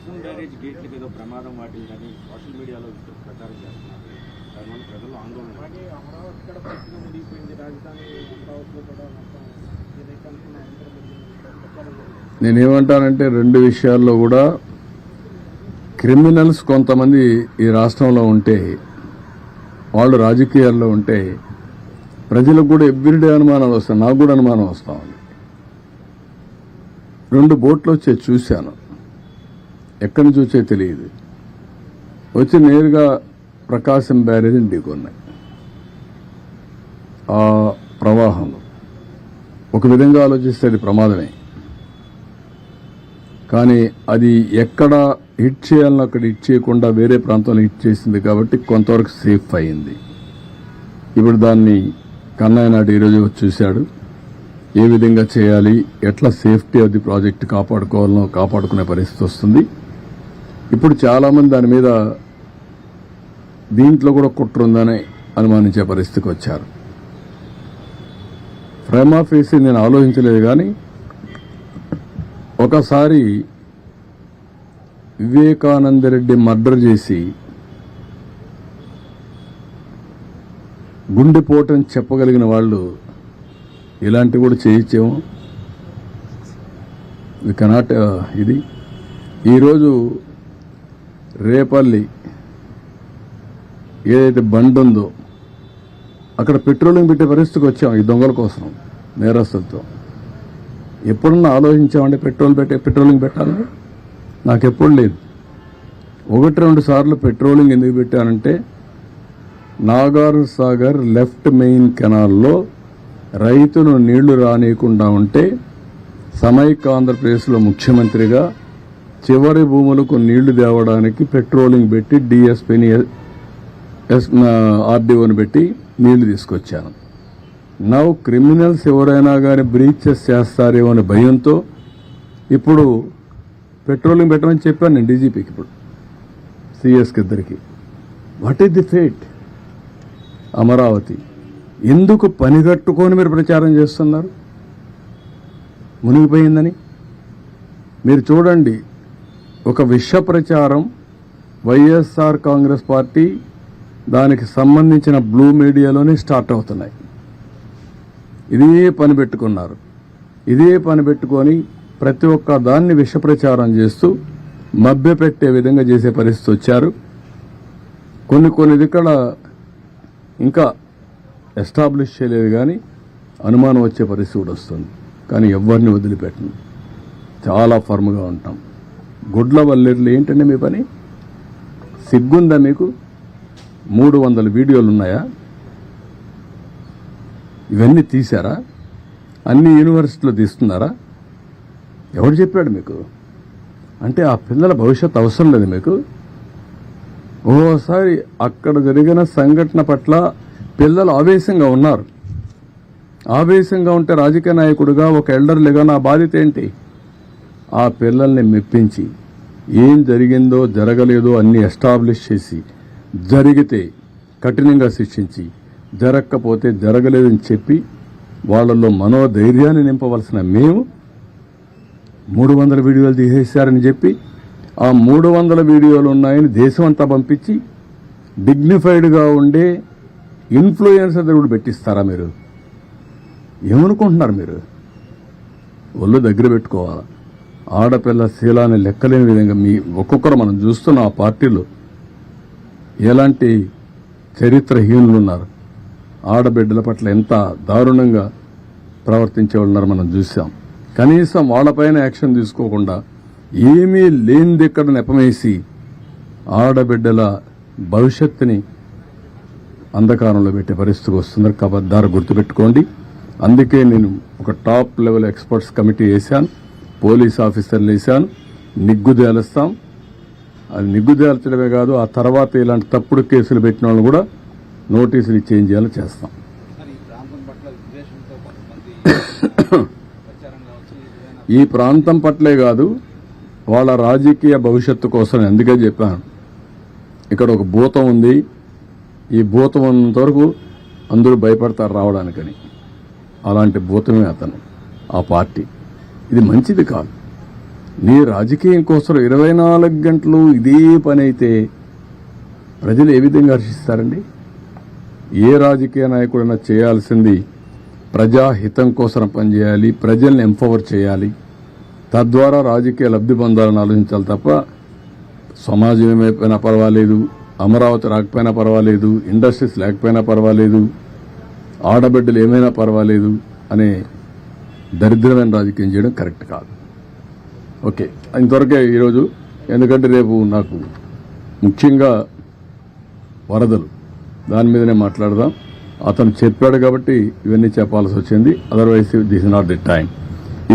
Krishna barrage గేట్లకు ఏదో ప్రమాదం వాటిల్లని social మీడియాలో ప్రచారం చేస్తున్నారు. దానివల్ల ప్రజలు ఆందోళన. అమరావతి కూడా పూర్తిగా మునిగిపోయింది, రాజధాని అమరావతిలో కూడా నేనేమంటానంటే రెండు విషయాల్లో కూడా క్రిమినల్స్ కొంతమంది ఈ రాష్ట్రంలో ఉంటే, వాళ్ళు రాజకీయాల్లో ఉంటే ప్రజలకు కూడా ఎవ్రీడే అనుమానాలు వస్తాయి. నాకు కూడా అనుమానం వస్తా ఉంది. 2 బోట్లు వచ్చే చూశాను, ఎక్కడి నుంచి వచ్చే తెలియదు. వచ్చి నేరుగా ప్రకాశం బ్యారేజ్ని ఢీకొన్నాయి. ఆ ప్రవాహంలో ఒక విధంగా ఆలోచిస్తే అది ప్రమాదమే, కానీ అది ఎక్కడ హిట్ చేయాలని అక్కడ హిట్ చేయకుండా వేరే ప్రాంతంలో హిట్ చేసింది కాబట్టి కొంతవరకు సేఫ్ అయింది. ఇప్పుడు దాన్ని కన్నయ్య నాయుడు ఈరోజు చూశాడు, ఏ విధంగా చేయాలి, ఎట్లా సేఫ్టీ ఆఫ్ ది ప్రాజెక్ట్ కాపాడుకోవాలనో కాపాడుకునే పరిస్థితి వస్తుంది. ఇప్పుడు చాలామంది దాని మీద దీంట్లో కూడా కుట్ర ఉందని అనుమానించే పరిస్థితికి వచ్చారు. ప్రైమా ఫేసి నేను ఆలోచించలేదు, కానీ ఒకసారి వివేకానందరెడ్డి మర్డర్ చేసి గుండెపోటని చెప్పగలిగిన వాళ్ళు ఇలాంటివి కూడా చేయొచ్చేమో. వి కెనాట్ ఇది ఈరోజు రేపల్లి ఏదైతే బండి ఉందో అక్కడ పెట్రోలింగ్ పెట్టే పరిస్థితికి వచ్చాం ఈ దొంగల కోసం, నేరస్తులతో. ఎప్పుడన్నా ఆలోచించామంటే పెట్రోలింగ్ పెట్టాలని? నాకెప్పుడు లేదు. 1-2 సార్లు పెట్రోలింగ్ ఎందుకు పెట్టానంటే, నాగార్జున సాగర్ లెఫ్ట్ మెయిన్ కెనాల్లో రైతులు నీళ్లు రానియకుండా ఉంటే సమైక్య ఆంధ్రప్రదేశ్లో ముఖ్యమంత్రిగా చివరి భూములకు నీళ్లు తేవడానికి పెట్రోలింగ్ పెట్టి డిఎస్పీని ఆర్డీఓని పెట్టి నీళ్లు తీసుకొచ్చాను. నౌ క్రిమినల్స్ ఎవరైనా కానీ బ్రీచెస్ చేస్తారేమో అనే భయంతో ఇప్పుడు పెట్రోలింగ్ పెట్టమని చెప్పాను నేను డీజీపీకి, ఇప్పుడు సిఎస్కి ఇద్దరికి. What is the fate? Amaravati ఎందుకు పనిగట్టుకొని మీరు ప్రచారం చేస్తున్నారు మునిగిపోయిందని? మీరు చూడండి, ఒక విష ప్రచారం వైఎస్ఆర్ కాంగ్రెస్ పార్టీ దానికి సంబంధించిన బ్లూ మీడియాలోనే స్టార్ట్ అవుతున్నాయి. ఇదే పని పెట్టుకున్నారు. ఇదే పని పెట్టుకొని ప్రతి ఒక్క దాన్ని విష ప్రచారం చేస్తూ మభ్యపెట్టే విధంగా చేసే పరిస్థితి వచ్చారు. కొన్ని ఇక్కడ ఇంకా ఎస్టాబ్లిష్ చేయలేదు, కానీ అనుమానం వచ్చే పరిస్థితి కూడా వస్తుంది. కానీ ఎవరిని వదిలిపెట్టను, చాలా ఫర్మ్గా ఉంటాం. గుడ్ల వల్లేర్లు ఏంటంటే మీ పని? సిగ్గుందా మీకు? 300 వీడియోలు ఉన్నాయా? ఇవన్నీ తీశారా? అన్ని యూనివర్సిటీలో తీస్తున్నారా? ఎవరు చెప్పాడు మీకు? అంటే ఆ పిల్లల భవిష్యత్తు అవసరం లేదు మీకు? ఓసారి అక్కడ జరిగిన సంఘటన పట్ల పిల్లలు ఆవేశంగా ఉన్నారు. ఆవేశంగా ఉంటే రాజకీయ నాయకుడిగా, ఒక ఎల్డర్లుగా నా బాధ్యత ఏంటి? ఆ పిల్లల్ని మెప్పించి ఏం జరిగిందో జరగలేదో అన్ని ఎస్టాబ్లిష్ చేసి, జరిగితే కఠినంగా శిక్షించి, జరగకపోతే జరగలేదని చెప్పి వాళ్ళల్లో మనోధైర్యాన్ని నింపవలసిన మేము 300 వీడియోలు తీసేశారని చెప్పి ఆ 300 వీడియోలు ఉన్నాయని దేశం అంతా పంపించి డిగ్నిఫైడ్గా ఉండే ఇన్ఫ్లుయెన్సర్ కూడా పెట్టిస్తారా మీరు? ఏమనుకుంటున్నారు మీరు? ఒళ్ళు దగ్గర పెట్టుకోవాలా. ఆడపిల్ల శీలాన్ని లెక్కలేని విధంగా మీ ఒక్కొక్కరు మనం చూస్తున్న ఆ పార్టీలో ఎలాంటి చరిత్రహీనులు ఉన్నారు. ఆడబిడ్డల పట్ల ఎంత దారుణంగా ప్రవర్తించే వాళ్ళున్నారు మనం చూసాం. కనీసం వాళ్ళపైన యాక్షన్ తీసుకోకుండా ఏమీ లేనిది ఇక్కడ నెపమేసి ఆడబిడ్డల భవిష్యత్తుని అంధకారంలో పెట్టే పరిస్థితికి వస్తున్నారు. కబద్దారు గుర్తుపెట్టుకోండి. అందుకే నేను ఒక టాప్ లెవెల్ ఎక్స్పర్ట్స్ కమిటీ వేశాను, పోలీస్ ఆఫీసర్లు వేశాను. నిగ్గుదేలుస్తాం. అది నిగ్గుదేల్చడమే కాదు, ఆ తర్వాత ఇలాంటి తప్పుడు కేసులు పెట్టిన వాళ్ళు కూడా నోటీసులు చేంజ్ చేయాలని చేస్తాం. ఈ ప్రాంతం పట్లే కాదు, వాళ్ళ రాజకీయ భవిష్యత్తు కోసం అందుకే చెప్పాను. ఇక్కడ ఒక భూతం ఉంది, ఈ భూతం ఉన్నంత వరకు అందరూ భయపడతారు రావడానికని. అలాంటి భూతమే అతను, ఆ పార్టీ. ఇది మంచిది కాదు. నీ రాజకీయం కోసం 24 గంటలు ఇదే పని అయితే ప్రజలు ఏ విధంగా హర్షిస్తారండి? ఏ రాజకీయ నాయకుడైనా చేయాల్సింది ప్రజాహితం కోసం పనిచేయాలి, ప్రజల్ని ఎంపవర్ చేయాలి, తద్వారా రాజకీయ లబ్ధి పొందాలని ఆలోచించాలి తప్ప సమాజం ఏమైపోయినా పర్వాలేదు, అమరావతి రాకపోయినా పర్వాలేదు, ఇండస్ట్రీస్ లేకపోయినా పర్వాలేదు, ఆడబిడ్డలు ఏమైనా పర్వాలేదు అనే దరిద్రమైన రాజకీయం చేయడం కరెక్ట్ కాదు. ఓకే, ఇంతవరకే ఈరోజు. ఎందుకంటే రేపు నాకు ముఖ్యంగా వరదలు దాని మీదనే మాట్లాడదాం. అతను చెప్పాడు కాబట్టి ఇవన్నీ చెప్పాల్సి వచ్చింది. Otherwise this is not the time.